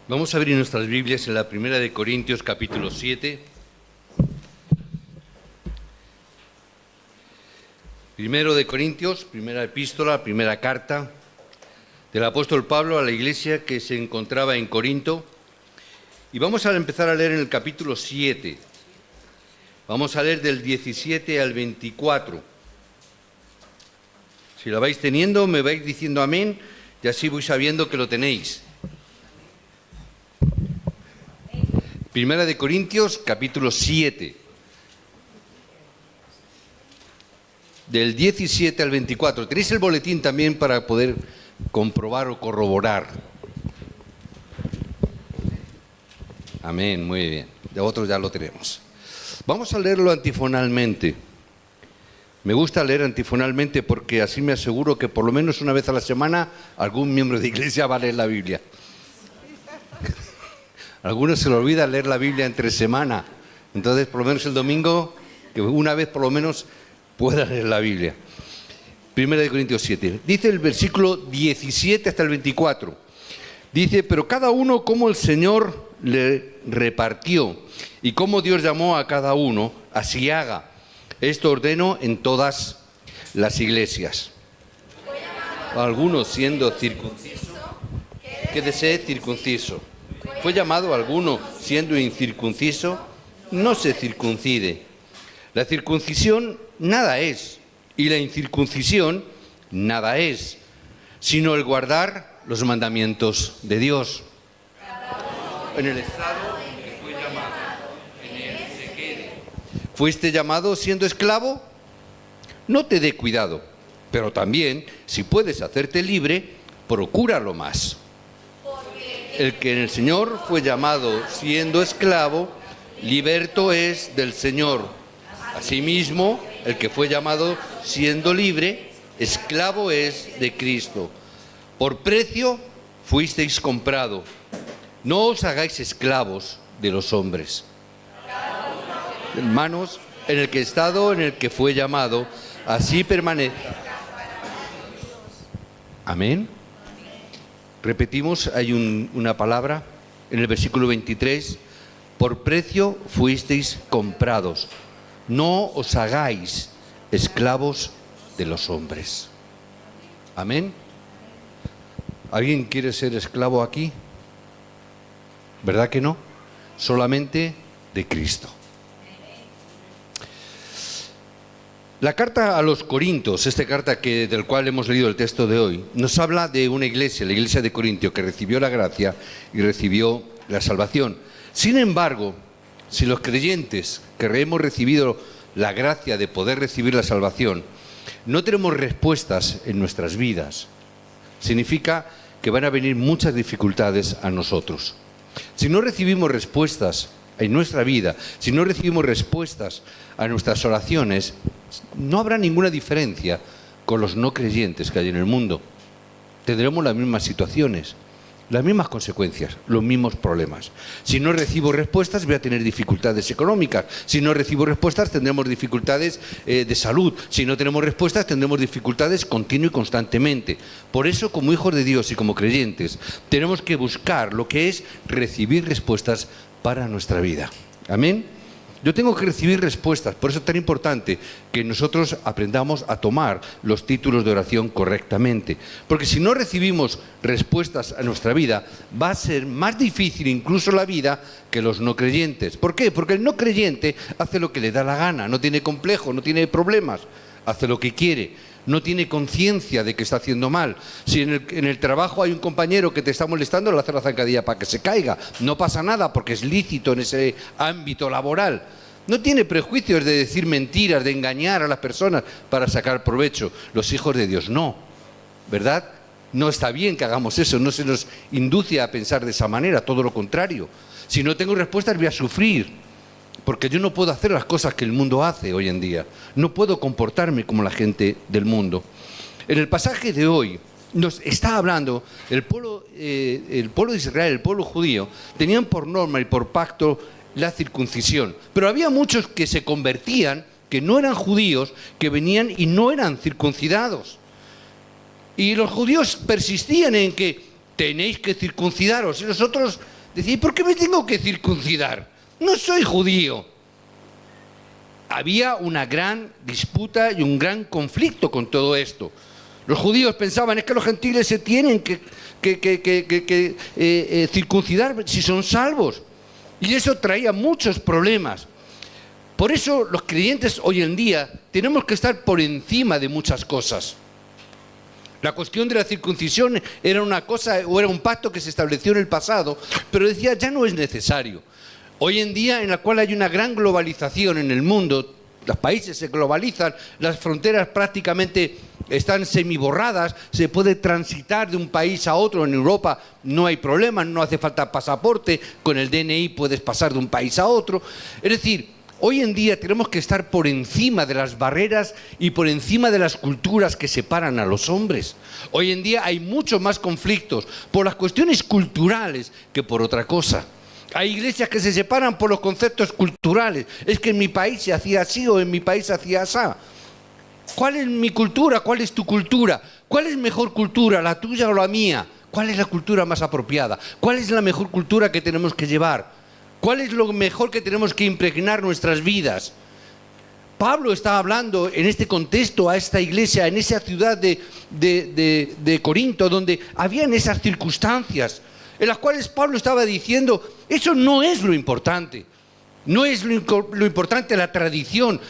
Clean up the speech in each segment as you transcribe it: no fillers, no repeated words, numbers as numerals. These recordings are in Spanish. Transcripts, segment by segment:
Vamos a abrir nuestras Biblias en la Primera de Corintios, capítulo 7. Primero de Corintios, primera epístola, primera carta del apóstol Pablo a la iglesia que se encontraba en Corinto. Y vamos a empezar a leer en el capítulo 7. Vamos a leer del 17 al 24. Si lo vais teniendo, me vais diciendo amén, y así voy sabiendo que lo tenéis. Primera de Corintios, capítulo 7. Del 17 al 24. Tenéis el boletín también para poder comprobar o corroborar. Amén, muy bien. De otros ya lo tenemos. Vamos a leerlo antifonalmente. Me gusta leer antifonalmente porque así me aseguro que por lo menos una vez a la semana algún miembro de iglesia va a leer la Biblia. A algunos se le olvida leer la Biblia entre semana. Entonces, por lo menos el domingo, que una vez por lo menos pueda leer la Biblia. Primera de Corintios 7. Dice el versículo 17 hasta el 24. Dice, pero cada uno como el Señor le repartió y como Dios llamó a cada uno, así haga. Esto ordeno en todas las iglesias. Algunos siendo circunciso, quédese circunciso. Fue llamado alguno siendo incircunciso, no se circuncide. La circuncisión nada es, y la incircuncisión nada es, sino el guardar los mandamientos de Dios. En el estado en que fue llamado, en él se quede. ¿Fuiste llamado siendo esclavo? No te dé cuidado, pero también, si puedes hacerte libre, procúralo más. El que en el Señor fue llamado siendo esclavo, liberto es del Señor. Asimismo, el que fue llamado siendo libre, esclavo es de Cristo. Por precio fuisteis comprado. No os hagáis esclavos de los hombres. Hermanos, en el que estado, en el que fue llamado, así permanece. Amén. Repetimos, hay una palabra en el versículo 23. Por precio fuisteis comprados. No os hagáis esclavos de los hombres. Amén. ¿Alguien quiere ser esclavo aquí? ¿Verdad que no? Solamente de Cristo. La carta a los Corintios, esta carta del cual hemos leído el texto de hoy, nos habla de una iglesia, la iglesia de Corintio, que recibió la gracia y recibió la salvación. Sin embargo, si los creyentes que hemos recibido la gracia de poder recibir la salvación, no tenemos respuestas en nuestras vidas, significa que van a venir muchas dificultades a nosotros. Si no recibimos respuestas en nuestra vida, si no recibimos respuestas a nuestras oraciones, no habrá ninguna diferencia con los no creyentes que hay en el mundo. Tendremos las mismas situaciones, las mismas consecuencias, los mismos problemas. Si no recibo respuestas, voy a tener dificultades económicas. Si no recibo respuestas, tendremos dificultades de salud. Si no tenemos respuestas, tendremos dificultades continuamente y constantemente. Por eso, como hijos de Dios y como creyentes, tenemos que buscar lo que es recibir respuestas para nuestra vida. Amén. Yo tengo que recibir respuestas, por eso es tan importante que nosotros aprendamos a tomar los títulos de oración correctamente. Porque si no recibimos respuestas a nuestra vida, va a ser más difícil incluso la vida que los no creyentes. ¿Por qué? Porque el no creyente hace lo que le da la gana, no tiene complejo, no tiene problemas, hace lo que quiere. No tiene conciencia de que está haciendo mal. Si en el trabajo hay un compañero que te está molestando, le hace la zancadilla para que se caiga. No pasa nada porque es lícito en ese ámbito laboral. No tiene prejuicios de decir mentiras, de engañar a las personas para sacar provecho. Los hijos de Dios no, ¿verdad? No está bien que hagamos eso, no se nos induce a pensar de esa manera, todo lo contrario. Si no tengo respuestas voy a sufrir. Porque yo no puedo hacer las cosas que el mundo hace hoy en día. No puedo comportarme como la gente del mundo. En el pasaje de hoy nos está hablando el pueblo de Israel, el pueblo judío, tenían por norma y por pacto la circuncisión. Pero había muchos que se convertían, que no eran judíos, que venían y no eran circuncidados. Y los judíos persistían en que tenéis que circuncidaros. Y nosotros decís, ¿por qué me tengo que circuncidar? No soy judío. Había una gran disputa y un gran conflicto con todo esto. Los judíos pensaban, es que los gentiles se tienen que circuncidar si son salvos. Y eso traía muchos problemas. Por eso los creyentes hoy en día tenemos que estar por encima de muchas cosas. La cuestión de la circuncisión era una cosa o era un pacto que se estableció en el pasado, pero decía ya no es necesario. Hoy en día, en la cual hay una gran globalización en el mundo, los países se globalizan, las fronteras prácticamente están semiborradas, se puede transitar de un país a otro. En Europa no hay problema, no hace falta pasaporte, con el DNI puedes pasar de un país a otro. Es decir, hoy en día tenemos que estar por encima de las barreras y por encima de las culturas que separan a los hombres. Hoy en día hay muchos más conflictos por las cuestiones culturales que por otra cosa. Hay iglesias que se separan por los conceptos culturales. Es que en mi país se hacía así o en mi país se hacía así. ¿Cuál es mi cultura? ¿Cuál es tu cultura? ¿Cuál es mejor cultura, la tuya o la mía? ¿Cuál es la cultura más apropiada? ¿Cuál es la mejor cultura que tenemos que llevar? ¿Cuál es lo mejor que tenemos que impregnar nuestras vidas? Pablo está hablando en este contexto a esta iglesia, en esa ciudad de Corinto, donde habían esas circunstancias en las cuales Pablo estaba diciendo, eso no es lo importante. No es lo importante la tradición.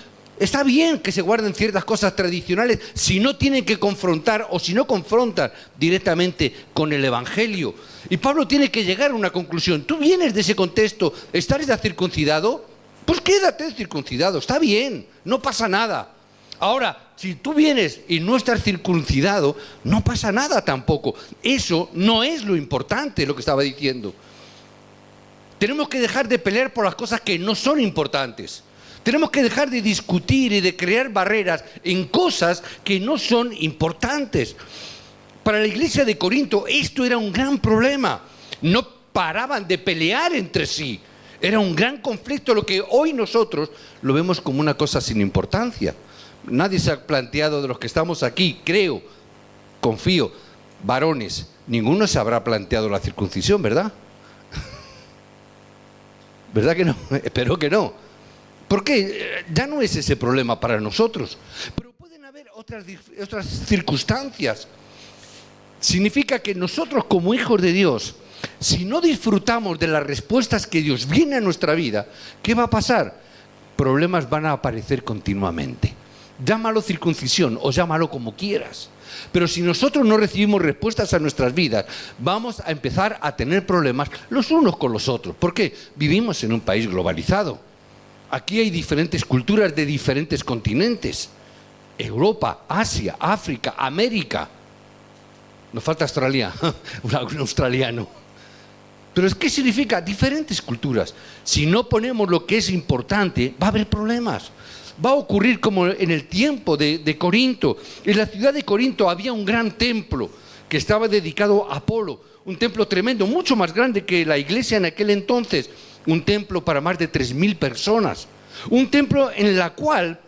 Está bien que se guarden ciertas cosas tradicionales si no tienen que confrontar o si no confrontan directamente con el Evangelio. Y Pablo tiene que llegar a una conclusión. Tú vienes de ese contexto, ¿estás ya circuncidado? Pues quédate circuncidado, está bien, no pasa nada. Ahora, si tú vienes y no estás circuncidado, no pasa nada tampoco. Eso no es lo importante, lo que estaba diciendo. Tenemos que dejar de pelear por las cosas que no son importantes. Tenemos que dejar de discutir y de crear barreras en cosas que no son importantes. Para la iglesia de Corinto esto era un gran problema. No paraban de pelear entre sí. Era un gran conflicto, lo que hoy nosotros lo vemos como una cosa sin importancia. Nadie se ha planteado, de los que estamos aquí, creo, confío, varones, ninguno se habrá planteado la circuncisión, ¿verdad? ¿Verdad que no? Espero que no. Porque ya no es ese problema para nosotros. Pero pueden haber otras circunstancias. Significa que nosotros como hijos de Dios, si no disfrutamos de las respuestas que Dios viene a nuestra vida, ¿qué va a pasar? Problemas van a aparecer continuamente. Llámalo circuncisión o llámalo como quieras. Pero si nosotros no recibimos respuestas a nuestras vidas, vamos a empezar a tener problemas los unos con los otros. ¿Por qué? Vivimos en un país globalizado. Aquí hay diferentes culturas de diferentes continentes. Europa, Asia, África, América. Nos falta Australia, un australiano. Pero ¿qué significa? Diferentes culturas. Si no ponemos lo que es importante, va a haber problemas. Va a ocurrir como en el tiempo de Corinto. En la ciudad de Corinto había un gran templo que estaba dedicado a Apolo. Un templo tremendo, mucho más grande que la iglesia en aquel entonces. Un templo para más de 3.000 personas. Un templo en la cual,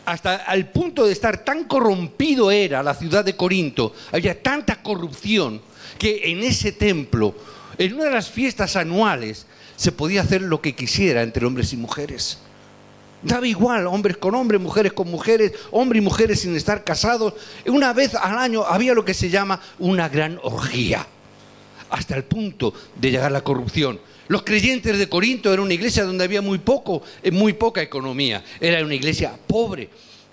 hasta el punto de estar tan corrompido era la ciudad de Corinto, había tanta corrupción que en ese templo, en una de las fiestas anuales, se podía hacer lo que quisiera entre hombres y mujeres. Daba igual, hombres con hombres, mujeres con mujeres, hombres y mujeres sin estar casados. Una vez al año había lo que se llama una gran orgía, hasta el punto de llegar a la corrupción. Los creyentes de Corinto era una iglesia donde había muy poca economía, era una iglesia pobre.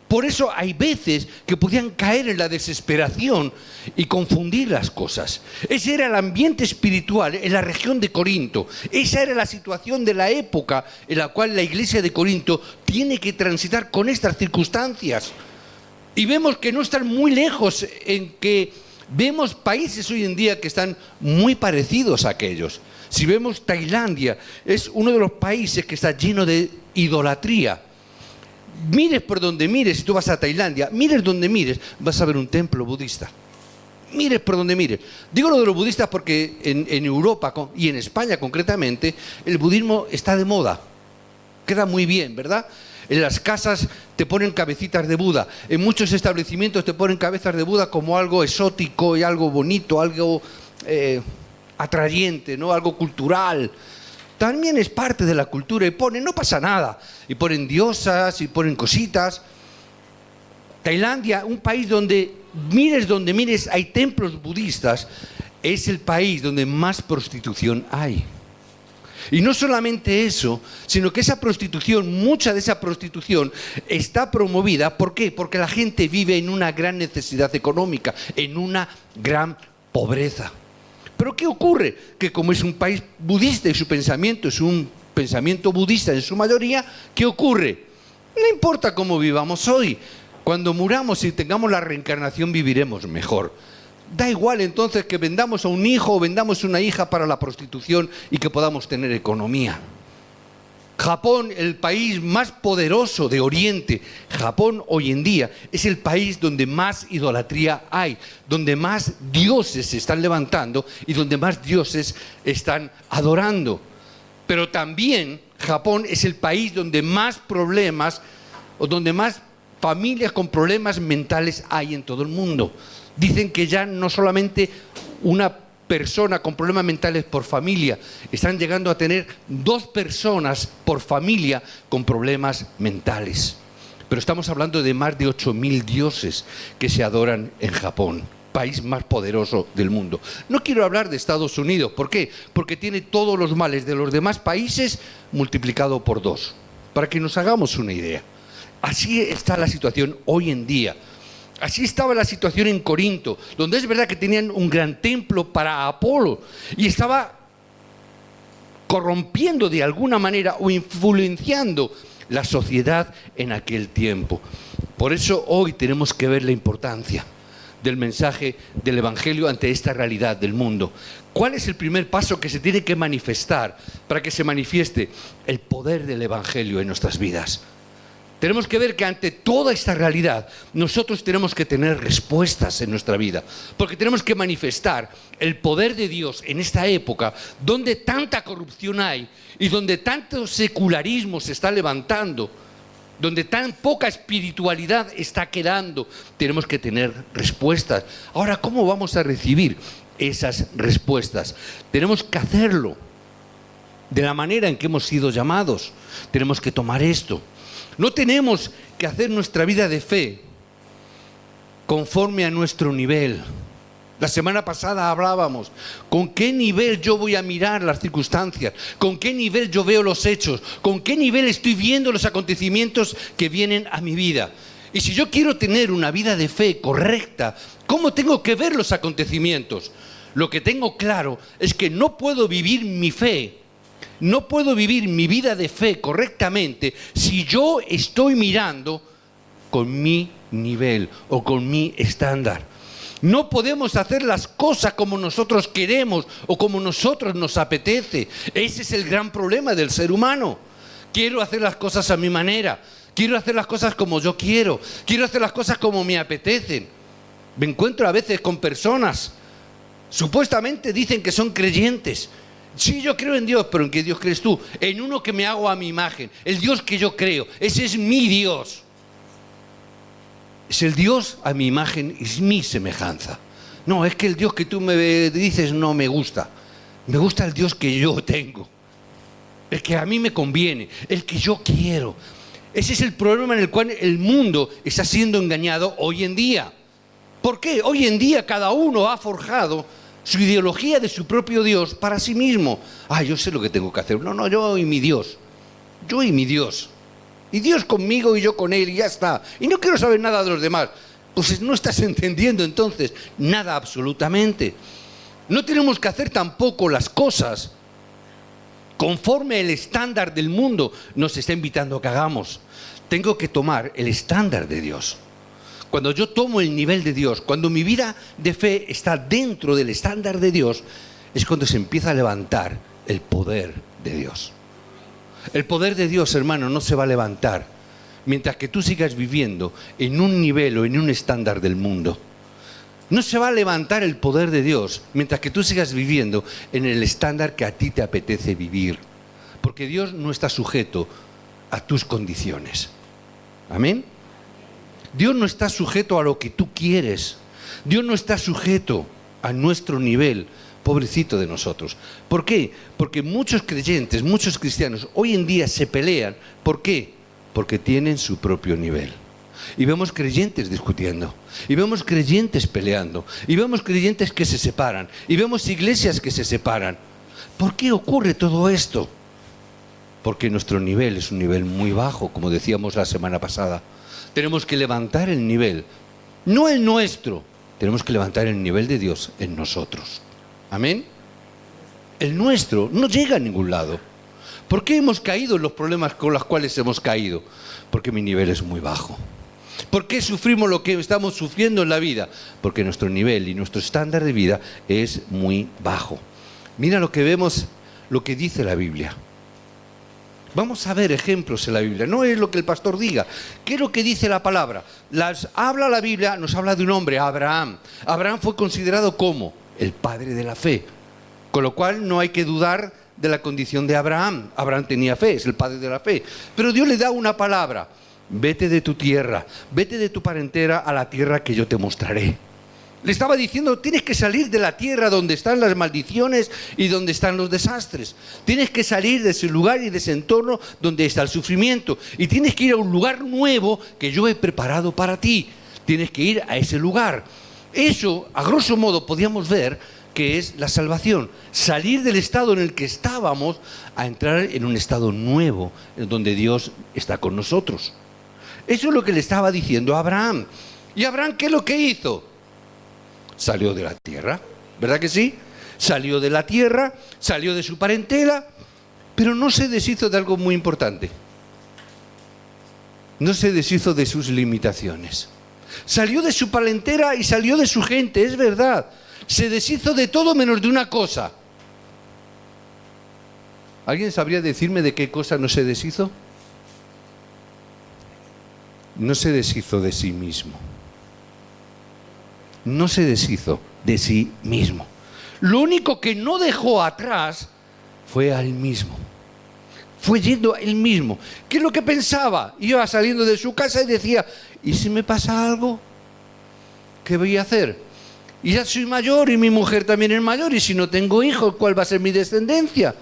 Por eso hay veces que podían caer en la desesperación y confundir las cosas. Ese era el ambiente espiritual en la región de Corinto. Esa era la situación de la época en la cual la iglesia de Corinto tiene que transitar con estas circunstancias. Y vemos que no están muy lejos, en que vemos países hoy en día que están muy parecidos a aquellos. Si vemos Tailandia, es uno de los países que está lleno de idolatría. Mires por donde mires, si tú vas a Tailandia, mires donde mires, vas a ver un templo budista. Mires por donde mires. Digo lo de los budistas porque en Europa y en España concretamente, el budismo está de moda. Queda muy bien, ¿verdad? En las casas te ponen cabecitas de Buda. En muchos establecimientos te ponen cabezas de Buda como algo exótico y algo bonito, algo atrayente, ¿no? Algo cultural. También es parte de la cultura y ponen, no pasa nada. Y ponen diosas y ponen cositas. Tailandia, un país donde mires hay templos budistas, es el país donde más prostitución hay. Y no solamente eso, sino que esa prostitución, mucha de esa prostitución está promovida. ¿Por qué? Porque la gente vive en una gran necesidad económica, en una gran pobreza. ¿Pero qué ocurre? Que como es un país budista y su pensamiento es un pensamiento budista en su mayoría, ¿qué ocurre? No importa cómo vivamos hoy, cuando muramos y tengamos la reencarnación viviremos mejor. Da igual entonces que vendamos a un hijo o vendamos una hija para la prostitución y que podamos tener economía. Japón, el país más poderoso de Oriente, Japón hoy en día es el país donde más idolatría hay, donde más dioses se están levantando y donde más dioses están adorando. Pero también Japón es el país donde más problemas o donde más familias con problemas mentales hay en todo el mundo. Dicen que ya no solamente una persona con problemas mentales por familia, están llegando a tener 2 personas por familia con problemas mentales. Pero estamos hablando de más de 8.000 dioses que se adoran en Japón, país más poderoso del mundo. No quiero hablar de Estados Unidos, ¿por qué? Porque tiene todos los males de los demás países multiplicado por 2, para que nos hagamos una idea. Así está la situación hoy en día. Así estaba la situación en Corinto, donde es verdad que tenían un gran templo para Apolo y estaba corrompiendo de alguna manera o influenciando la sociedad en aquel tiempo. Por eso hoy tenemos que ver la importancia del mensaje del Evangelio ante esta realidad del mundo. ¿Cuál es el primer paso que se tiene que manifestar para que se manifieste el poder del Evangelio en nuestras vidas? Tenemos que ver que ante toda esta realidad nosotros tenemos que tener respuestas en nuestra vida, porque tenemos que manifestar el poder de Dios en esta época donde tanta corrupción hay y donde tanto secularismo se está levantando, donde tan poca espiritualidad está quedando. Tenemos que tener respuestas. Ahora, ¿cómo vamos a recibir esas respuestas? Tenemos que hacerlo de la manera en que hemos sido llamados. Tenemos que tomar esto. No tenemos que hacer nuestra vida de fe conforme a nuestro nivel. La semana pasada hablábamos, ¿con qué nivel yo voy a mirar las circunstancias? ¿Con qué nivel yo veo los hechos? ¿Con qué nivel estoy viendo los acontecimientos que vienen a mi vida? Y si yo quiero tener una vida de fe correcta, ¿cómo tengo que ver los acontecimientos? Lo que tengo claro es que no puedo vivir mi fe, no puedo vivir mi vida de fe correctamente si yo estoy mirando con mi nivel o con mi estándar. No podemos hacer las cosas como nosotros queremos o como nosotros nos apetece. Ese es el gran problema del ser humano. Quiero hacer las cosas a mi manera, quiero hacer las cosas como yo quiero hacer las cosas como me apetecen. Me encuentro a veces con personas, supuestamente dicen que son creyentes. Sí, yo creo en Dios, pero ¿en qué Dios crees tú? En uno que me hago a mi imagen, el Dios que yo creo, ese es mi Dios. Es el Dios a mi imagen, es mi semejanza. No, es que el Dios que tú me dices no me gusta. Me gusta el Dios que yo tengo, el que a mí me conviene, el que yo quiero. Ese es el problema en el cual el mundo está siendo engañado hoy en día. ¿Por qué? Hoy en día cada uno ha forjado su ideología de su propio Dios para sí mismo. Yo sé lo que tengo que hacer. No, yo y mi Dios. Yo y mi Dios. Y Dios conmigo y yo con Él y ya está. Y no quiero saber nada de los demás. Pues no estás entendiendo entonces nada absolutamente. No tenemos que hacer tampoco las cosas conforme el estándar del mundo nos está invitando a que hagamos. Tengo que tomar el estándar de Dios. Cuando yo tomo el nivel de Dios, cuando mi vida de fe está dentro del estándar de Dios, es cuando se empieza a levantar el poder de Dios. El poder de Dios, hermano, no se va a levantar mientras que tú sigas viviendo en un nivel o en un estándar del mundo. No se va a levantar el poder de Dios mientras que tú sigas viviendo en el estándar que a ti te apetece vivir. Porque Dios no está sujeto a tus condiciones. ¿Amén? Dios no está sujeto a lo que tú quieres. Dios no está sujeto a nuestro nivel Pobrecito de nosotros. ¿Por qué? Porque muchos creyentes, muchos cristianos, hoy en día se pelean. ¿Por qué? Porque tienen su propio nivel. Y vemos creyentes discutiendo, y vemos creyentes peleando, y vemos creyentes que se separan, y vemos iglesias que se separan. ¿Por qué ocurre todo esto? Porque nuestro nivel es un nivel muy bajo, como decíamos la semana pasada. Tenemos que levantar el nivel, no el nuestro, tenemos que levantar el nivel de Dios en nosotros. Amén. El nuestro no llega a ningún lado. ¿Por qué hemos caído en los problemas con los cuales hemos caído? Porque mi nivel es muy bajo. ¿Por qué sufrimos lo que estamos sufriendo en la vida? Porque nuestro nivel y nuestro estándar de vida es muy bajo. Mira lo que vemos, lo que dice la Biblia. Vamos a ver ejemplos en la Biblia. No es lo que el pastor diga. ¿Qué es lo que dice la palabra? Habla la Biblia, nos habla de un hombre, Abraham. Abraham fue considerado como el padre de la fe. Con lo cual no hay que dudar de la condición de Abraham. Abraham tenía fe, es el padre de la fe. Pero Dios le da una palabra. Vete de tu tierra, vete de tu parentela a la tierra que yo te mostraré. Le estaba diciendo, tienes que salir de la tierra donde están las maldiciones y donde están los desastres. Tienes que salir de ese lugar y de ese entorno donde está el sufrimiento. Y tienes que ir a un lugar nuevo que yo he preparado para ti. Tienes que ir a ese lugar. Eso, a grosso modo, podíamos ver que es la salvación. Salir del estado en el que estábamos a entrar en un estado nuevo, en donde Dios está con nosotros. Eso es lo que le estaba diciendo a Abraham. ¿Y Abraham qué es lo que hizo? Salió de la tierra, ¿verdad que sí? Salió de la tierra, salió de su parentela, pero no se deshizo de algo muy importante. No se deshizo de sus limitaciones. Salió de su parentela y salió de su gente, es verdad. Se deshizo de todo menos de una cosa. ¿Alguien sabría decirme de qué cosa no se deshizo? No se deshizo de sí mismo. No se deshizo de sí mismo. Lo único que no dejó atrás fue a él mismo. Fue yendo a él mismo. ¿Qué es lo que pensaba? Iba saliendo de su casa y decía, ¿y si me pasa algo? ¿Qué voy a hacer? Y ya soy mayor y mi mujer también es mayor. Y si no tengo hijos, ¿cuál va a ser mi descendencia?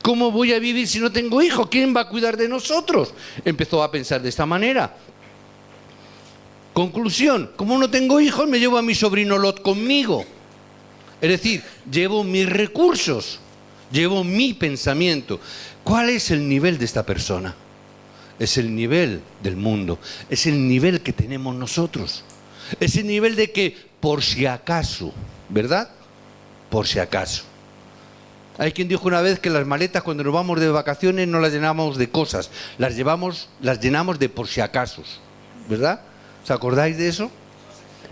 ¿Cómo voy a vivir si no tengo hijos? ¿Quién va a cuidar de nosotros? Empezó a pensar de esta manera. Conclusión, como no tengo hijos, me llevo a mi sobrino Lot conmigo. Es decir, llevo mis recursos, llevo mi pensamiento. ¿Cuál es el nivel de esta persona? Es el nivel del mundo, es el nivel que tenemos nosotros. Es el nivel de que, por si acaso, ¿verdad? Por si acaso. Hay quien dijo una vez que las maletas cuando nos vamos de vacaciones no las llenamos de cosas, las llenamos de por si acasos, ¿verdad? ¿Os acordáis de eso?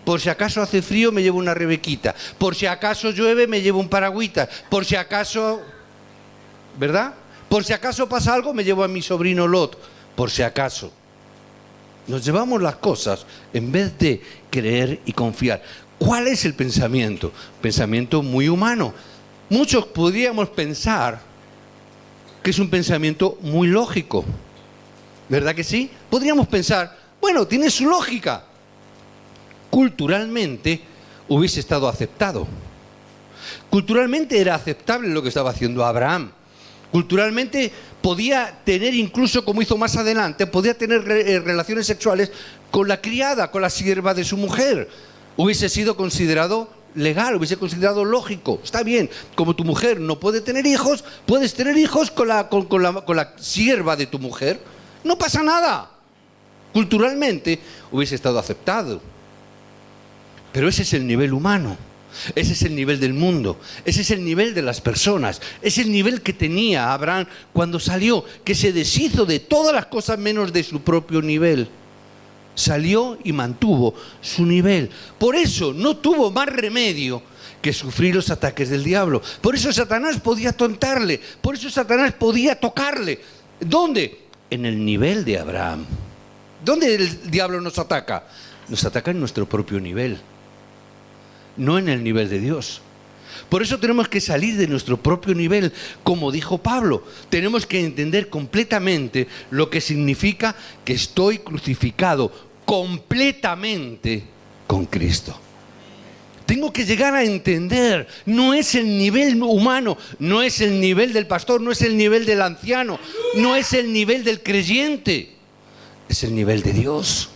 Por si acaso hace frío me llevo una rebequita. Por si acaso llueve me llevo un paragüita. Por si acaso, ¿verdad? Por si acaso pasa algo me llevo a mi sobrino Lot. Por si acaso. Nos llevamos las cosas en vez de creer y confiar. ¿Cuál es el pensamiento? Pensamiento muy humano. Muchos podríamos pensar que es un pensamiento muy lógico. ¿Verdad que sí? Podríamos pensar, bueno, tiene su lógica. Culturalmente hubiese estado aceptado. Culturalmente era aceptable lo que estaba haciendo Abraham. Culturalmente podía tener, incluso como hizo más adelante, podía tener relaciones sexuales con la criada, con la sierva de su mujer. Hubiese sido considerado legal, hubiese considerado lógico. Está bien, como tu mujer no puede tener hijos, puedes tener hijos con la sierva de tu mujer. No pasa nada. Culturalmente hubiese estado aceptado. Pero ese es el nivel humano. Ese es el nivel del mundo. Ese es el nivel de las personas. Es el nivel que tenía Abraham cuando salió, que se deshizo de todas las cosas menos de su propio nivel. Salió y mantuvo su nivel. Por eso no tuvo más remedio que sufrir los ataques del diablo. Por eso Satanás podía tontarle. Por eso Satanás podía tocarle. ¿Dónde? En el nivel de Abraham. ¿Dónde el diablo nos ataca? Nos ataca en nuestro propio nivel, no en el nivel de Dios. Por eso tenemos que salir de nuestro propio nivel, como dijo Pablo. Tenemos que entender completamente lo que significa que estoy crucificado completamente con Cristo. Tengo que llegar a entender, no es el nivel humano, no es el nivel del pastor, no es el nivel del anciano, no es el nivel del creyente, es el nivel de Dios.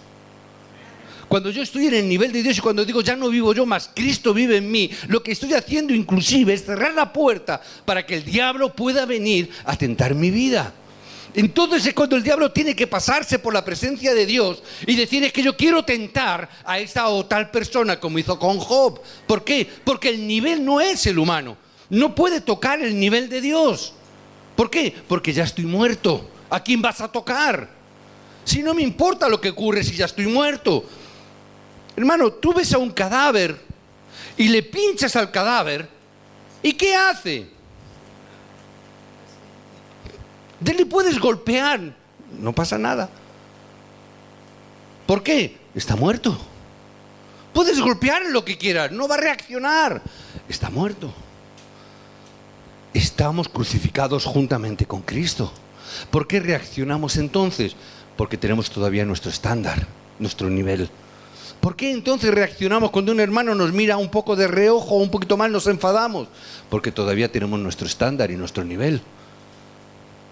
Cuando yo estoy en el nivel de Dios y cuando digo ya no vivo yo más, Cristo vive en mí, lo que estoy haciendo inclusive es cerrar la puerta para que el diablo pueda venir a tentar mi vida. Entonces es cuando el diablo tiene que pasarse por la presencia de Dios y decir: es que yo quiero tentar a esta o tal persona, como hizo con Job. ¿Por qué? Porque el nivel no es el humano. No puede tocar el nivel de Dios. ¿Por qué? Porque ya estoy muerto. ¿A quién vas a tocar? Si no me importa lo que ocurre si ya estoy muerto. Hermano, tú ves a un cadáver y le pinchas al cadáver, ¿y qué hace? Le puedes golpear, no pasa nada. ¿Por qué? Está muerto. Puedes golpear lo que quieras, no va a reaccionar. Está muerto. Estamos crucificados juntamente con Cristo. ¿Por qué reaccionamos entonces? Porque tenemos todavía nuestro estándar, nuestro nivel. ¿Por qué entonces reaccionamos cuando un hermano nos mira un poco de reojo o un poquito mal, nos enfadamos? Porque todavía tenemos nuestro estándar y nuestro nivel.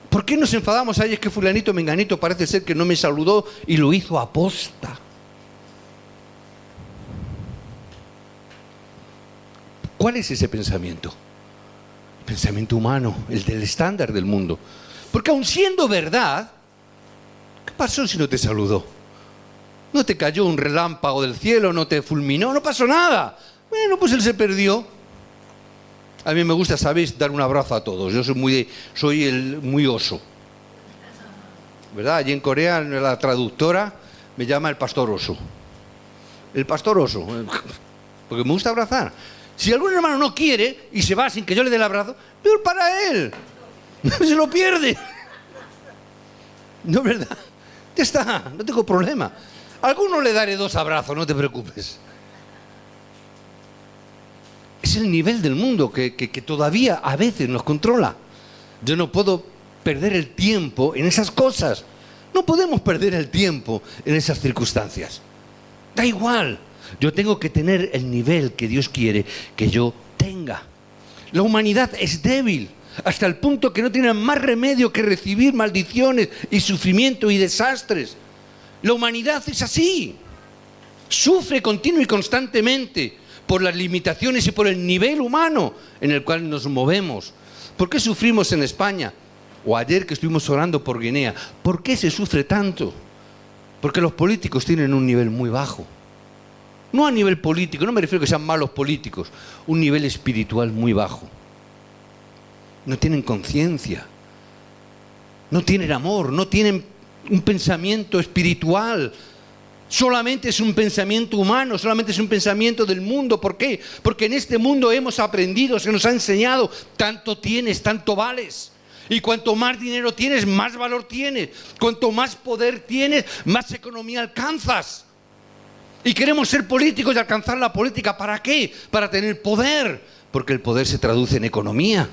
¿Por qué nos enfadamos? Ay, es que fulanito, menganito parece ser que no me saludó y lo hizo aposta. ¿Cuál es ese pensamiento? El pensamiento humano, el del estándar del mundo. Porque aun siendo verdad, ¿qué pasó si no te saludó? No te cayó un relámpago del cielo, no te fulminó, no pasó nada. Bueno, pues él se perdió. A mí me gusta, ¿sabéis?, dar un abrazo a todos. Yo soy muy oso. ¿Verdad? Allí en Corea la traductora me llama el pastor oso. El pastor oso. Porque me gusta abrazar. Si algún hermano no quiere y se va sin que yo le dé el abrazo, peor para él. Se lo pierde. No, ¿verdad? Ya está, no tengo problema. A alguno le daré 2 abrazos, no te preocupes. Es el nivel del mundo que todavía a veces nos controla. Yo no puedo perder el tiempo en esas cosas. No podemos perder el tiempo en esas circunstancias. Da igual. Yo tengo que tener el nivel que Dios quiere que yo tenga. La humanidad es débil hasta el punto que no tiene más remedio que recibir maldiciones y sufrimiento y desastres. La humanidad es así. Sufre continuo y constantemente por las limitaciones y por el nivel humano en el cual nos movemos. ¿Por qué sufrimos en España? O ayer que estuvimos orando por Guinea. ¿Por qué se sufre tanto? Porque los políticos tienen un nivel muy bajo. No a nivel político, no me refiero a que sean malos políticos. Un nivel espiritual muy bajo. No tienen conciencia. No tienen amor, no tienen un pensamiento espiritual. Solamente es un pensamiento humano, solamente es un pensamiento del mundo. ¿Por qué? Porque en este mundo hemos aprendido, se nos ha enseñado, tanto tienes, tanto vales. Y cuanto más dinero tienes, más valor tienes. Cuanto más poder tienes, más economía alcanzas. Y queremos ser políticos y alcanzar la política. ¿Para qué? Para tener poder. Porque el poder se traduce en economía.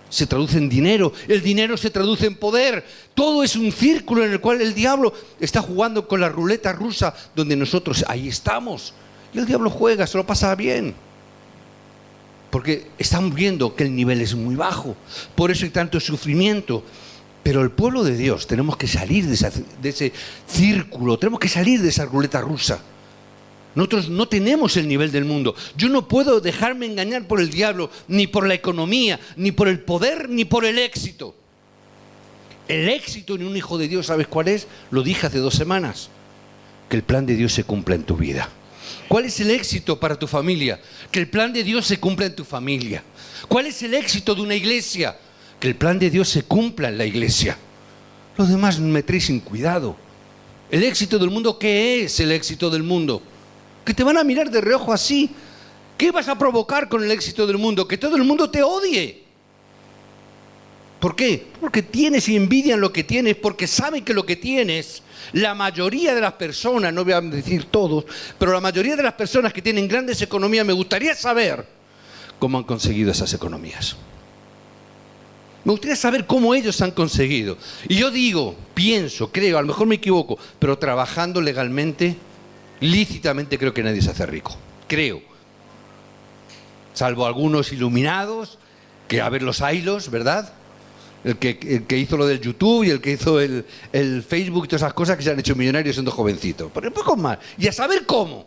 Se traduce en dinero, el dinero se traduce en poder. Todo es un círculo en el cual el diablo está jugando con la ruleta rusa, donde nosotros ahí estamos. Y el diablo juega, se lo pasa bien. Porque están viendo que el nivel es muy bajo. Por eso hay tanto sufrimiento. Pero el pueblo de Dios tenemos que salir de ese círculo, tenemos que salir de esa ruleta rusa. Nosotros no tenemos el nivel del mundo. Yo no puedo dejarme engañar por el diablo, ni por la economía, ni por el poder, ni por el éxito. El éxito en un hijo de Dios, ¿sabes cuál es? Lo dije hace 2 semanas. Que el plan de Dios se cumpla en tu vida. ¿Cuál es el éxito para tu familia? Que el plan de Dios se cumpla en tu familia. ¿Cuál es el éxito de una iglesia? Que el plan de Dios se cumpla en la iglesia. Lo demás me trae sin cuidado. ¿El éxito del mundo qué es el éxito del mundo? Que te van a mirar de reojo así. ¿Qué vas a provocar con el éxito del mundo? Que todo el mundo te odie. ¿Por qué? Porque tienes y envidian lo que tienes, porque saben que lo que tienes, la mayoría de las personas, no voy a decir todos, pero la mayoría de las personas que tienen grandes economías, me gustaría saber cómo han conseguido esas economías. Me gustaría saber cómo ellos han conseguido. Y yo digo, pienso, creo, a lo mejor me equivoco, pero trabajando legalmente, lícitamente, creo que nadie se hace rico. Creo. salvo algunos iluminados, que a ver los haylos, ¿verdad? El que hizo lo del YouTube y el que hizo el Facebook y todas esas cosas, que se han hecho millonarios siendo jovencitos. Pero pocos más. Y a saber cómo.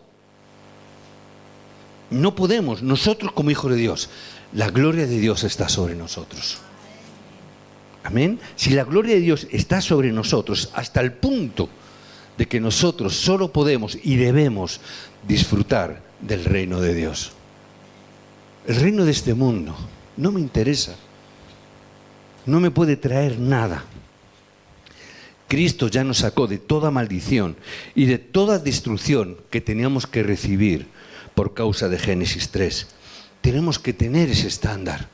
No podemos, nosotros como hijos de Dios, la gloria de Dios está sobre nosotros. Amén. Si la gloria de Dios está sobre nosotros hasta el punto de que nosotros solo podemos y debemos disfrutar del reino de Dios. El reino de este mundo no me interesa. No me puede traer nada. Cristo ya nos sacó de toda maldición y de toda destrucción que teníamos que recibir por causa de Génesis 3. Tenemos que tener ese estándar.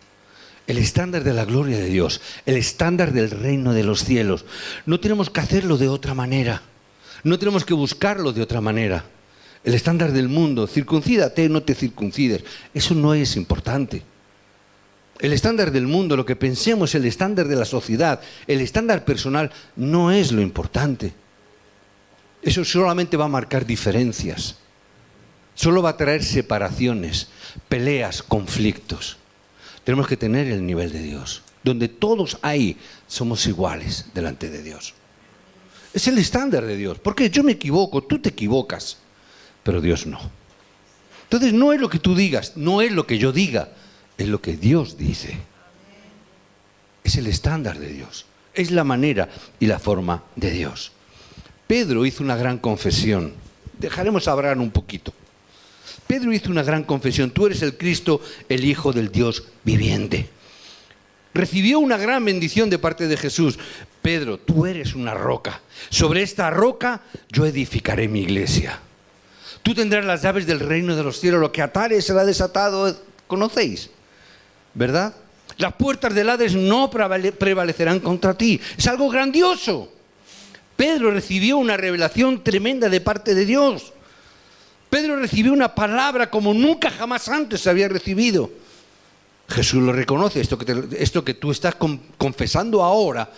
El estándar de la gloria de Dios. El estándar del reino de los cielos. No tenemos que hacerlo de otra manera. No tenemos que buscarlo de otra manera. El estándar del mundo, circuncídate, no te circuncides. Eso no es importante. El estándar del mundo, lo que pensemos, el estándar de la sociedad, el estándar personal, no es lo importante. Eso solamente va a marcar diferencias. Solo va a traer separaciones, peleas, conflictos. Tenemos que tener el nivel de Dios, donde todos ahí somos iguales delante de Dios. Es el estándar de Dios. Porque yo me equivoco, tú te equivocas, pero Dios no. Entonces no es lo que tú digas, no es lo que yo diga, es lo que Dios dice. Es el estándar de Dios. Es la manera y la forma de Dios. Pedro hizo una gran confesión. Dejaremos hablar un poquito. Pedro hizo una gran confesión. Tú eres el Cristo, el Hijo del Dios viviente. Recibió una gran bendición de parte de Jesús. Pedro, tú eres una roca. Sobre esta roca yo edificaré mi iglesia. Tú tendrás las llaves del reino de los cielos. Lo que atares será desatado. ¿Conocéis? ¿Verdad? Las puertas del Hades no prevalecerán contra ti. Es algo grandioso. Pedro recibió una revelación tremenda de parte de Dios. Pedro recibió una palabra como nunca jamás antes se había recibido. Jesús lo reconoce. Esto que tú estás confesando ahora,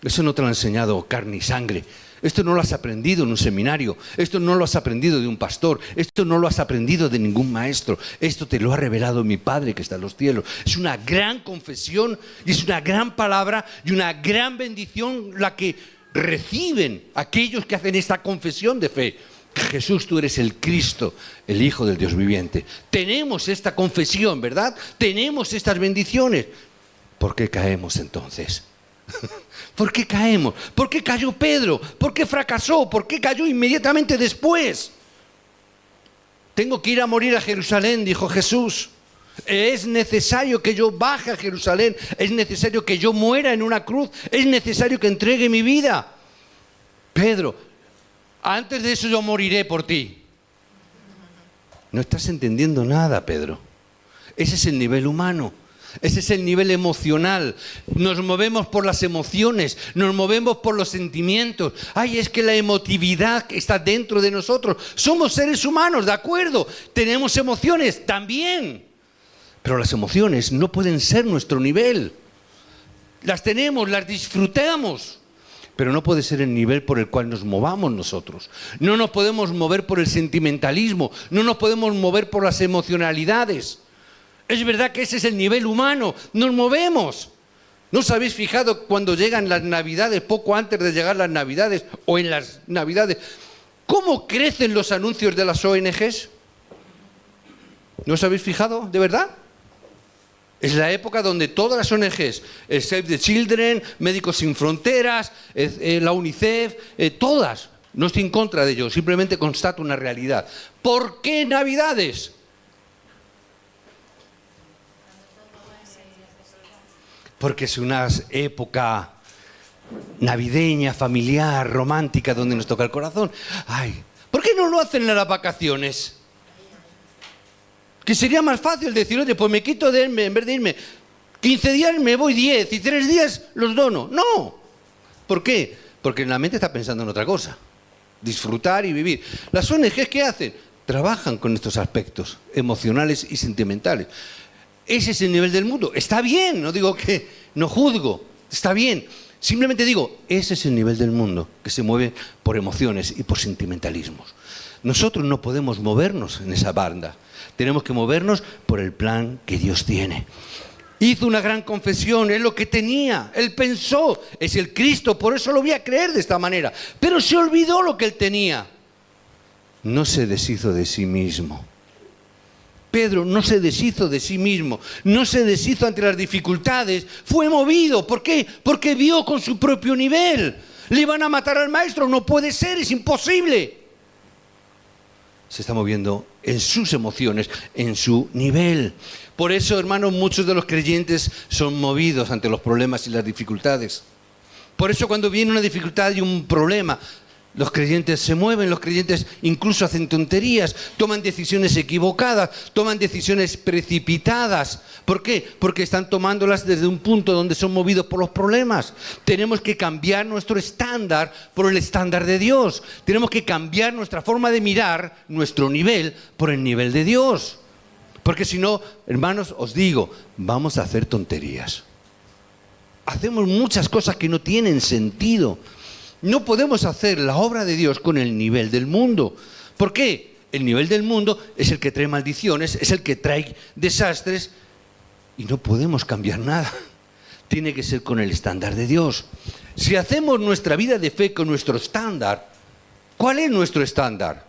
eso no te lo ha enseñado carne y sangre. Esto no lo has aprendido en un seminario. Esto no lo has aprendido de un pastor. Esto no lo has aprendido de ningún maestro. Esto te lo ha revelado mi Padre que está en los cielos. Es una gran confesión y es una gran palabra y una gran bendición la que reciben aquellos que hacen esta confesión de fe. Jesús, tú eres el Cristo, el Hijo del Dios viviente. Tenemos esta confesión, ¿verdad? Tenemos estas bendiciones. ¿Por qué caemos entonces? ¿Por qué caemos? ¿Por qué cayó Pedro? ¿Por qué fracasó? ¿Por qué cayó inmediatamente después? Tengo que ir a morir a Jerusalén, dijo Jesús. Es necesario que yo baje a Jerusalén. Es necesario que yo muera en una cruz. Es necesario que entregue mi vida. Pedro, antes de eso yo moriré por ti. No estás entendiendo nada, Pedro. Ese es el nivel humano. Ese es el nivel emocional. Nos movemos por las emociones, nos movemos por los sentimientos. Ay, es que la emotividad está dentro de nosotros. Somos seres humanos, ¿de acuerdo? Tenemos emociones también. Pero las emociones no pueden ser nuestro nivel. Las tenemos, las disfrutamos. Pero no puede ser el nivel por el cual nos movamos nosotros. No nos podemos mover por el sentimentalismo. No nos podemos mover por las emocionalidades. Es verdad que ese es el nivel humano. Nos movemos. ¿No os habéis fijado cuando llegan las Navidades, poco antes de llegar las Navidades o en las Navidades, cómo crecen los anuncios de las ONGs? ¿No os habéis fijado? ¿De verdad? Es la época donde todas las ONGs, Save the Children, Médicos Sin Fronteras, la UNICEF, todas, no estoy en contra de ello, simplemente constato una realidad. ¿Por qué Navidades? Porque es una época navideña, familiar, romántica, donde nos toca el corazón. Ay, ¿por qué no lo hacen en las vacaciones? Que sería más fácil decir, oye, pues me quito de irme, en vez de irme 15 días me voy 10 y 3 días los dono. No. ¿Por qué? Porque en la mente está pensando en otra cosa. Disfrutar y vivir. Las ONGs, ¿qué hacen? Trabajan con estos aspectos emocionales y sentimentales. Ese es el nivel del mundo. Está bien, no digo que no juzgo. Está bien. Simplemente digo, ese es el nivel del mundo que se mueve por emociones y por sentimentalismos. Nosotros no podemos movernos en esa banda. Tenemos que movernos por el plan que Dios tiene. Hizo una gran confesión, es lo que tenía. Él pensó, es el Cristo, por eso lo voy a creer de esta manera. Pero se olvidó lo que él tenía. No se deshizo de sí mismo. Pedro no se deshizo de sí mismo, no se deshizo ante las dificultades, fue movido. ¿Por qué? Porque vio con su propio nivel. Le iban a matar al maestro, no puede ser, es imposible. Se está moviendo en sus emociones, en su nivel. Por eso, hermanos, muchos de los creyentes son movidos ante los problemas y las dificultades. Por eso cuando viene una dificultad y un problema, los creyentes se mueven, los creyentes incluso hacen tonterías, toman decisiones equivocadas, toman decisiones precipitadas. ¿Por qué? Porque están tomándolas desde un punto donde son movidos por los problemas. Tenemos que cambiar nuestro estándar por el estándar de Dios. Tenemos que cambiar nuestra forma de mirar, nuestro nivel, por el nivel de Dios. Porque si no, hermanos, os digo, vamos a hacer tonterías. Hacemos muchas cosas que no tienen sentido. No podemos hacer la obra de Dios con el nivel del mundo. ¿Por qué? El nivel del mundo es el que trae maldiciones, es el que trae desastres y no podemos cambiar nada. Tiene que ser con el estándar de Dios. Si hacemos nuestra vida de fe con nuestro estándar, ¿cuál es nuestro estándar?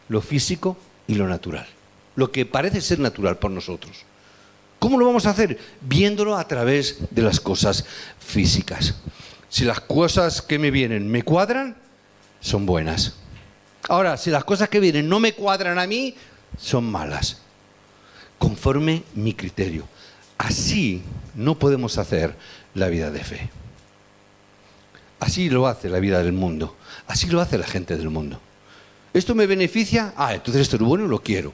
Lo físico y lo natural. Lo que parece ser natural por nosotros. ¿Cómo lo vamos a hacer? Viéndolo a través de las cosas físicas. Si las cosas que me vienen me cuadran, son buenas. Ahora, si las cosas que vienen no me cuadran a mí, son malas. Conforme mi criterio. Así no podemos hacer la vida de fe. Así lo hace la vida del mundo. Así lo hace la gente del mundo. ¿Esto me beneficia? Entonces esto es bueno y lo quiero.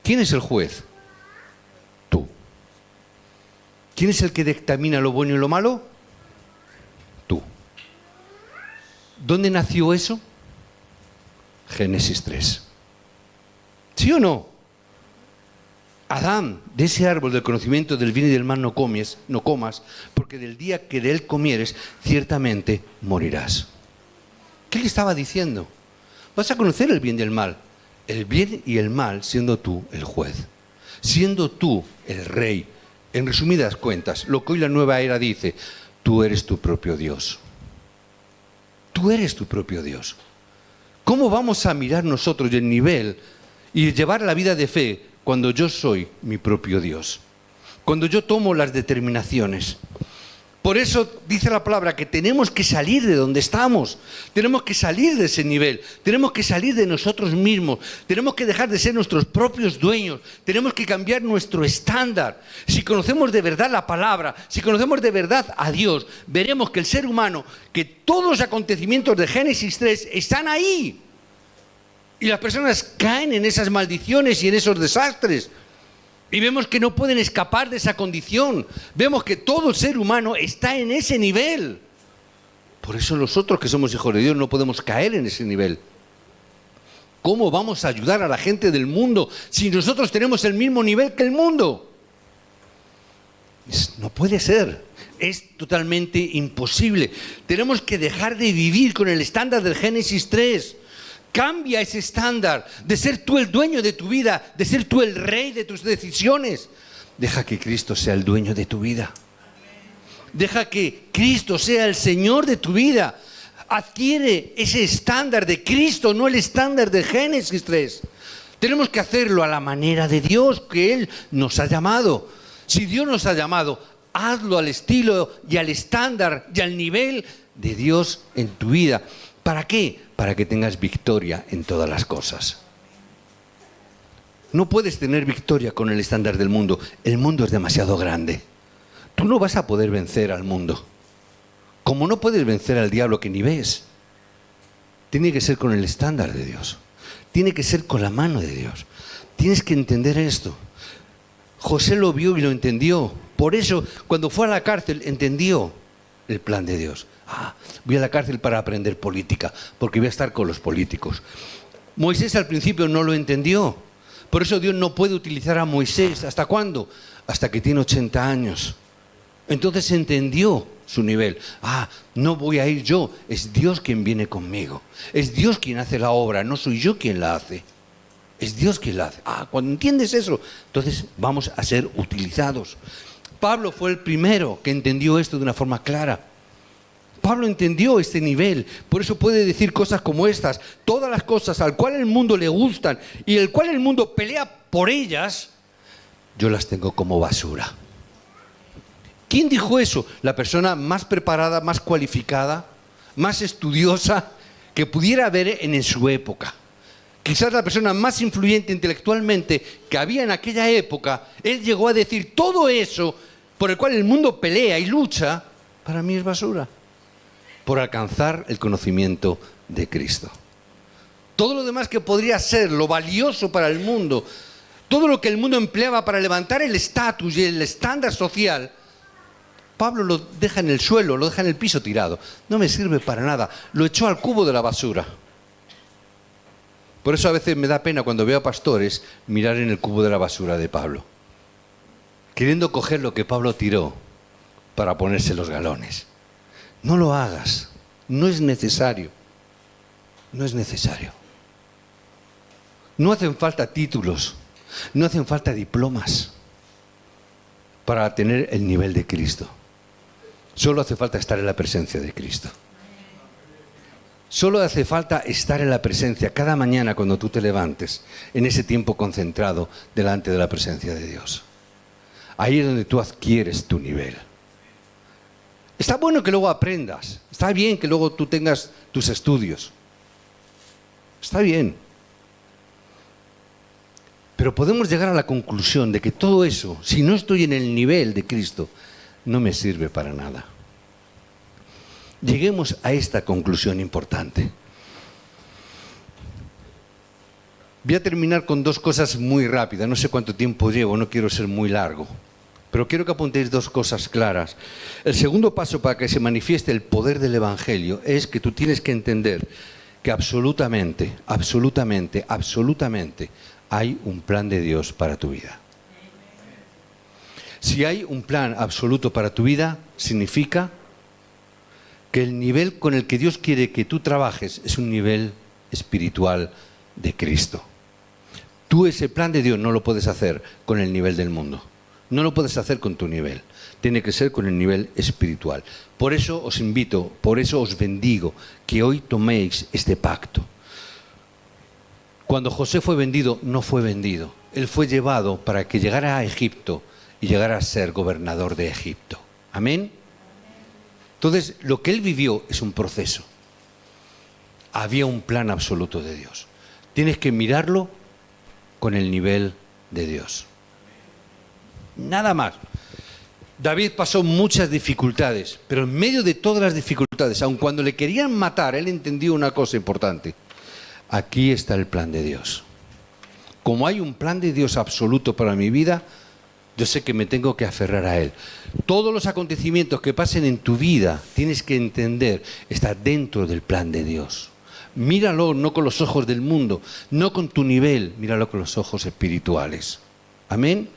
¿Quién es el juez? Tú. ¿Quién es el que dictamina lo bueno y lo malo? Tú. ¿Dónde nació eso? Génesis 3. ¿Sí o no? Adán, de ese árbol del conocimiento del bien y del mal no comas, porque del día que de él comieres, ciertamente morirás. ¿Qué le estaba diciendo? Vas a conocer el bien y el mal. El bien y el mal siendo tú el juez, siendo tú el rey. En resumidas cuentas, lo que hoy la nueva era dice, tú eres tu propio Dios. Tú eres tu propio Dios. ¿Cómo vamos a mirar nosotros el nivel y llevar la vida de fe cuando yo soy mi propio Dios? Cuando yo tomo las determinaciones. Por eso dice la palabra que tenemos que salir de donde estamos, tenemos que salir de ese nivel, tenemos que salir de nosotros mismos, tenemos que dejar de ser nuestros propios dueños, tenemos que cambiar nuestro estándar. Si conocemos de verdad la palabra, si conocemos de verdad a Dios, veremos que el ser humano, que todos los acontecimientos de Génesis 3 están ahí. Y las personas caen en esas maldiciones y en esos desastres. Y vemos que no pueden escapar de esa condición. Vemos que todo el ser humano está en ese nivel. Por eso nosotros que somos hijos de Dios no podemos caer en ese nivel. ¿Cómo vamos a ayudar a la gente del mundo si nosotros tenemos el mismo nivel que el mundo? No puede ser. Es totalmente imposible. Tenemos que dejar de vivir con el estándar del Génesis 3. Cambia ese estándar de ser tú el dueño de tu vida, de ser tú el rey de tus decisiones. Deja que Cristo sea el dueño de tu vida. Deja que Cristo sea el Señor de tu vida. Adquiere ese estándar de Cristo, no el estándar de Génesis 3. Tenemos que hacerlo a la manera de Dios que Él nos ha llamado. Si Dios nos ha llamado, hazlo al estilo y al estándar y al nivel de Dios en tu vida. ¿Para qué? Para que tengas victoria en todas las cosas. No puedes tener victoria con el estándar del mundo. El mundo es demasiado grande. Tú no vas a poder vencer al mundo. Como no puedes vencer al diablo que ni ves. Tiene que ser con el estándar de Dios. Tiene que ser con la mano de Dios. Tienes que entender esto. José lo vio y lo entendió. Por eso, cuando fue a la cárcel, entendió el plan de Dios. Voy a la cárcel para aprender política, porque voy a estar con los políticos. Moisés al principio no lo entendió. Por eso Dios no puede utilizar a Moisés. ¿Hasta cuándo? Hasta que tiene 80 años. Entonces entendió su nivel. No voy a ir yo, es Dios quien viene conmigo. Es Dios quien hace la obra, no soy yo quien la hace. Es Dios quien la hace. Cuando entiendes eso, entonces vamos a ser utilizados. Pablo fue el primero que entendió esto de una forma clara. Pablo entendió este nivel, por eso puede decir cosas como estas. Todas las cosas al cual el mundo le gustan y el cual el mundo pelea por ellas, yo las tengo como basura. ¿Quién dijo eso? La persona más preparada, más cualificada, más estudiosa que pudiera haber en su época. Quizás la persona más influyente intelectualmente que había en aquella época, él llegó a decir: todo eso por el cual el mundo pelea y lucha, para mí es basura, por alcanzar el conocimiento de Cristo. Todo lo demás que podría ser lo valioso para el mundo, todo lo que el mundo empleaba para levantar el estatus y el estándar social, Pablo lo deja en el suelo, lo deja en el piso tirado. No me sirve para nada. Lo echó al cubo de la basura. Por eso a veces me da pena cuando veo a pastores mirar en el cubo de la basura de Pablo, queriendo coger lo que Pablo tiró para ponerse los galones. No lo hagas. No es necesario. No es necesario. No hacen falta títulos. No hacen falta diplomas para tener el nivel de Cristo. Solo hace falta estar en la presencia de Cristo. Solo hace falta estar en la presencia cada mañana cuando tú te levantes, en ese tiempo concentrado delante de la presencia de Dios. Ahí es donde tú adquieres tu nivel. Está bueno que luego aprendas. Está bien que luego tú tengas tus estudios. Está bien. Pero podemos llegar a la conclusión de que todo eso, si no estoy en el nivel de Cristo, no me sirve para nada. Lleguemos a esta conclusión importante. Voy a terminar con dos cosas muy rápidas. No sé cuánto tiempo llevo, no quiero ser muy largo. Pero quiero que apuntéis dos cosas claras. El segundo paso para que se manifieste el poder del Evangelio es que tú tienes que entender que absolutamente hay un plan de Dios para tu vida. Si hay un plan absoluto para tu vida, significa que el nivel con el que Dios quiere que tú trabajes es un nivel espiritual de Cristo. Tú ese plan de Dios no lo puedes hacer con el nivel del mundo. No lo puedes hacer con tu nivel. Tiene que ser con el nivel espiritual. Por eso os invito, por eso os bendigo, que hoy toméis este pacto. Cuando José fue vendido, no fue vendido. Él fue llevado para que llegara a Egipto y llegara a ser gobernador de Egipto. Amén. Entonces, lo que él vivió es un proceso. Había un plan absoluto de Dios. Tienes que mirarlo con el nivel de Dios. Nada más. David pasó muchas dificultades, pero en medio de todas las dificultades, aun cuando le querían matar, él entendió una cosa importante. Aquí está el plan de Dios. Como hay un plan de Dios absoluto para mi vida, yo sé que me tengo que aferrar a Él. Todos los acontecimientos que pasen en tu vida, tienes que entender, está dentro del plan de Dios. Míralo no con los ojos del mundo, no con tu nivel, míralo con los ojos espirituales. Amén.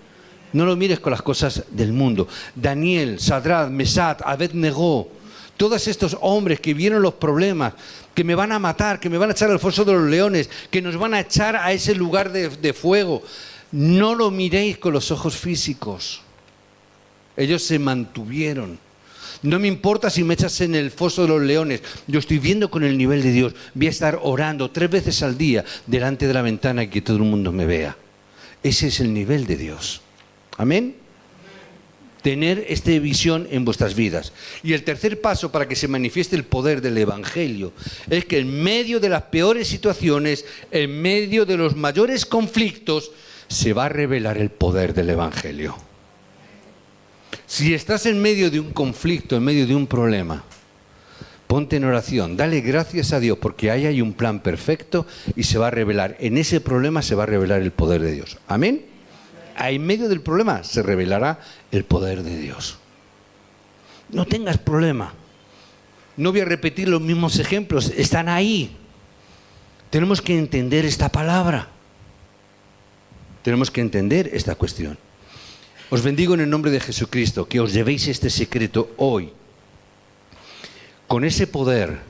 No lo mires con las cosas del mundo. Daniel, Sadrach, Mesach, Abed-Negó, todos estos hombres que vieron los problemas, que me van a matar, que me van a echar al foso de los leones, que nos van a echar a ese lugar de fuego. No lo miréis con los ojos físicos. Ellos se mantuvieron. No me importa si me echas en el foso de los leones. Yo estoy viendo con el nivel de Dios. Voy a estar orando 3 veces al día delante de la ventana y que todo el mundo me vea. Ese es el nivel de Dios. Amén. Tener esta visión en vuestras vidas. Y el tercer paso para que se manifieste el poder del Evangelio es que en medio de las peores situaciones, en medio de los mayores conflictos, se va a revelar el poder del Evangelio. Si estás en medio de un conflicto, en medio de un problema, ponte en oración, dale gracias a Dios porque ahí hay un plan perfecto y se va a revelar, en ese problema se va a revelar el poder de Dios. Amén. En medio del problema se revelará el poder de Dios. No tengas problema. No voy a repetir los mismos ejemplos, están ahí. Tenemos que entender esta palabra. Tenemos que entender esta cuestión. Os bendigo en el nombre de Jesucristo, que os llevéis este secreto hoy con ese poder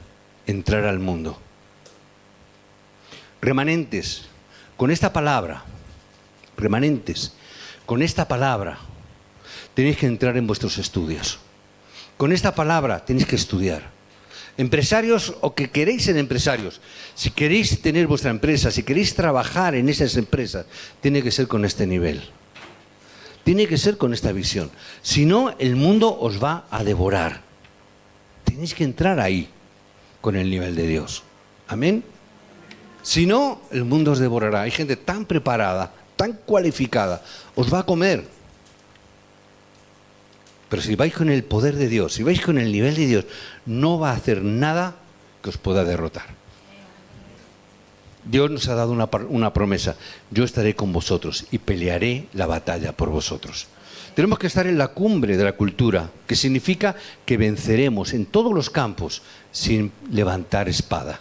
entrar al mundo. Remanentes, con esta palabra, remanentes, con esta palabra tenéis que entrar en vuestros estudios. Con esta palabra tenéis que estudiar. Empresarios o que queréis ser empresarios, si queréis tener vuestra empresa, si queréis trabajar en esas empresas, tiene que ser con este nivel. Tiene que ser con esta visión. Si no, el mundo os va a devorar. Tenéis que entrar ahí, con el nivel de Dios. Amén. Si no, el mundo os devorará. Hay gente tan preparada, tan cualificada, os va a comer. Pero si vais con el poder de Dios, si vais con el nivel de Dios, no va a hacer nada que os pueda derrotar. Dios nos ha dado una promesa. Yo estaré con vosotros y pelearé la batalla por vosotros. Tenemos que estar en la cumbre de la cultura, que significa que venceremos en todos los campos sin levantar espada.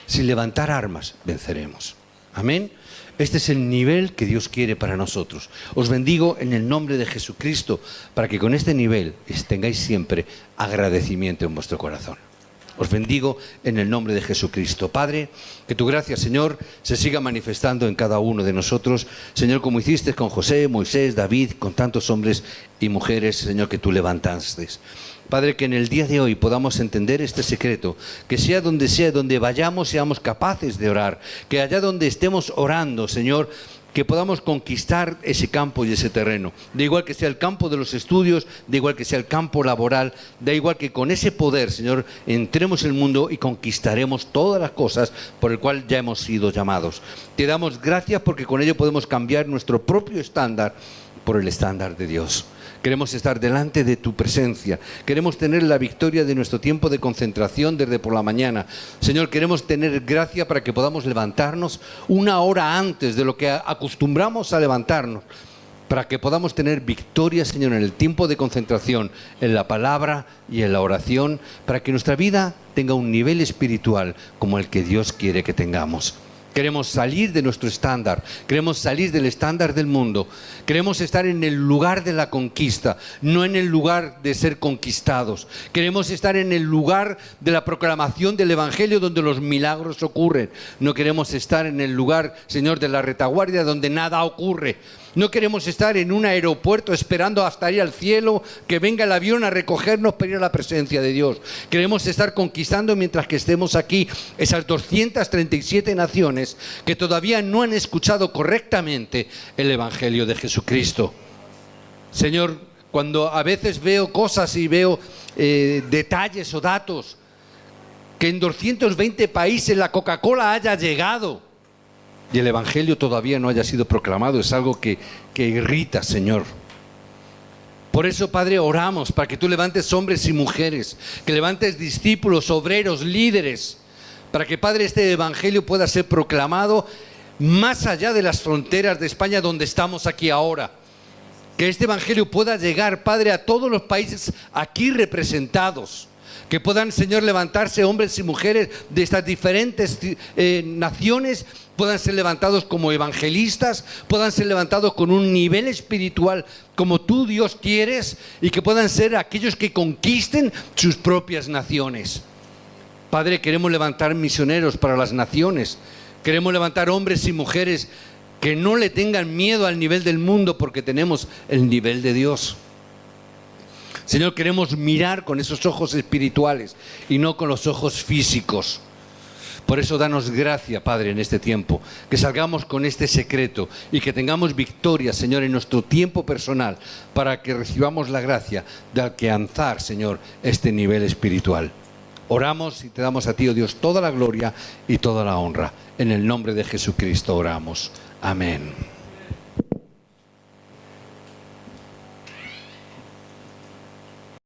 Sin levantar armas, venceremos. Amén. Este es el nivel que Dios quiere para nosotros. Os bendigo en el nombre de Jesucristo para que con este nivel tengáis siempre agradecimiento en vuestro corazón. Os bendigo en el nombre de Jesucristo. Padre, que tu gracia, Señor, se siga manifestando en cada uno de nosotros. Señor, como hiciste con José, Moisés, David, con tantos hombres y mujeres, Señor, que tú levantaste. Padre, que en el día de hoy podamos entender este secreto, que sea donde vayamos, seamos capaces de orar, que allá donde estemos orando, Señor, que podamos conquistar ese campo y ese terreno. Da igual que sea el campo de los estudios, da igual que sea el campo laboral, da igual que con ese poder, Señor, entremos en el mundo y conquistaremos todas las cosas por el cual ya hemos sido llamados. Te damos gracias porque con ello podemos cambiar nuestro propio estándar por el estándar de Dios. Queremos estar delante de tu presencia. Queremos tener la victoria de nuestro tiempo de concentración desde por la mañana. Señor, queremos tener gracia para que podamos levantarnos una hora antes de lo que acostumbramos a levantarnos. Para que podamos tener victoria, Señor, en el tiempo de concentración, en la palabra y en la oración. Para que nuestra vida tenga un nivel espiritual como el que Dios quiere que tengamos. Queremos salir de nuestro estándar, queremos salir del estándar del mundo, queremos estar en el lugar de la conquista, no en el lugar de ser conquistados. Queremos estar en el lugar de la proclamación del Evangelio donde los milagros ocurren. No queremos estar en el lugar, Señor, de la retaguardia donde nada ocurre. No queremos estar en un aeropuerto esperando hasta ir al cielo, que venga el avión a recogernos para ir a la presencia de Dios. Queremos estar conquistando mientras que estemos aquí esas 237 naciones que todavía no han escuchado correctamente el Evangelio de Jesucristo. Señor, cuando a veces veo cosas y veo detalles o datos, que en 220 países la Coca-Cola haya llegado y el Evangelio todavía no haya sido proclamado, es algo que irrita, Señor. Por eso, Padre, oramos para que tú levantes hombres y mujeres, que levantes discípulos, obreros, líderes, para que, Padre, este Evangelio pueda ser proclamado más allá de las fronteras de España donde estamos aquí ahora. Que este Evangelio pueda llegar, Padre, a todos los países aquí representados. Que puedan, Señor, levantarse hombres y mujeres de estas diferentes naciones, puedan ser levantados como evangelistas, puedan ser levantados con un nivel espiritual como tú, Dios, quieres, y que puedan ser aquellos que conquisten sus propias naciones. Padre, queremos levantar misioneros para las naciones, queremos levantar hombres y mujeres que no le tengan miedo al nivel del mundo porque tenemos el nivel de Dios. Señor, queremos mirar con esos ojos espirituales y no con los ojos físicos. Por eso danos gracia, Padre, en este tiempo, que salgamos con este secreto y que tengamos victoria, Señor, en nuestro tiempo personal, para que recibamos la gracia de alcanzar, Señor, este nivel espiritual. Oramos y te damos a ti, oh Dios, toda la gloria y toda la honra. En el nombre de Jesucristo oramos. Amén.